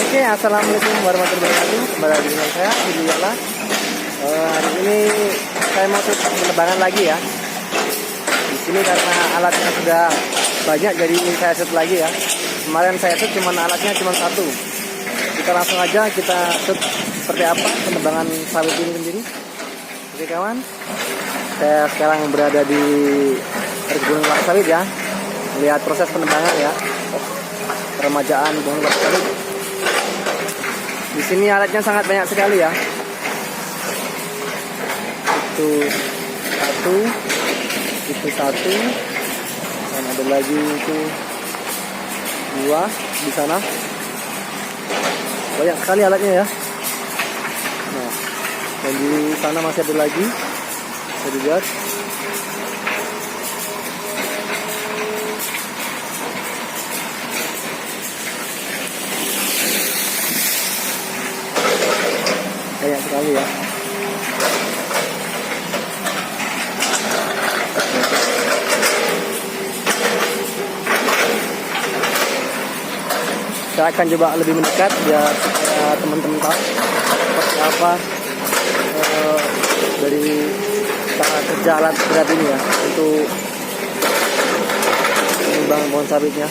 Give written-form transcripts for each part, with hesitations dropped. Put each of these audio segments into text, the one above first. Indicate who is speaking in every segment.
Speaker 1: Oke, assalamualaikum warahmatullahi wabarakatuh. Kembali lagi dengan saya, Budi Yala. Hari ini saya mau penerbangan lagi ya. Di sini karena alatnya sudah banyak, jadi ini saya shoot lagi ya. Kemarin saya shoot alatnya cuma satu. Kita langsung aja kita shoot seperti apa penerbangan sawit ini sendiri. Oke kawan, saya sekarang berada di Gunung Kelapa Sawit ya. Lihat proses penerbangan ya. Peremajaan Gunung Kelapa Sawit. Di sini alatnya sangat banyak sekali ya. Itu satu, dan ada lagi itu dua di sana. Banyak sekali alatnya ya. Nah, dan di sana masih ada lagi. Bisa dilihat. Banyak sekali ya. Saya akan coba lebih mendekat biar teman-teman tahu seperti apa dari cara kerja alat berat ini ya untuk menimbang pohon sawitnya.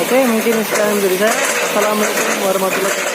Speaker 1: Oke, mungkin sekian dari saya. Assalamualaikum warahmatullahi wabarakatuh.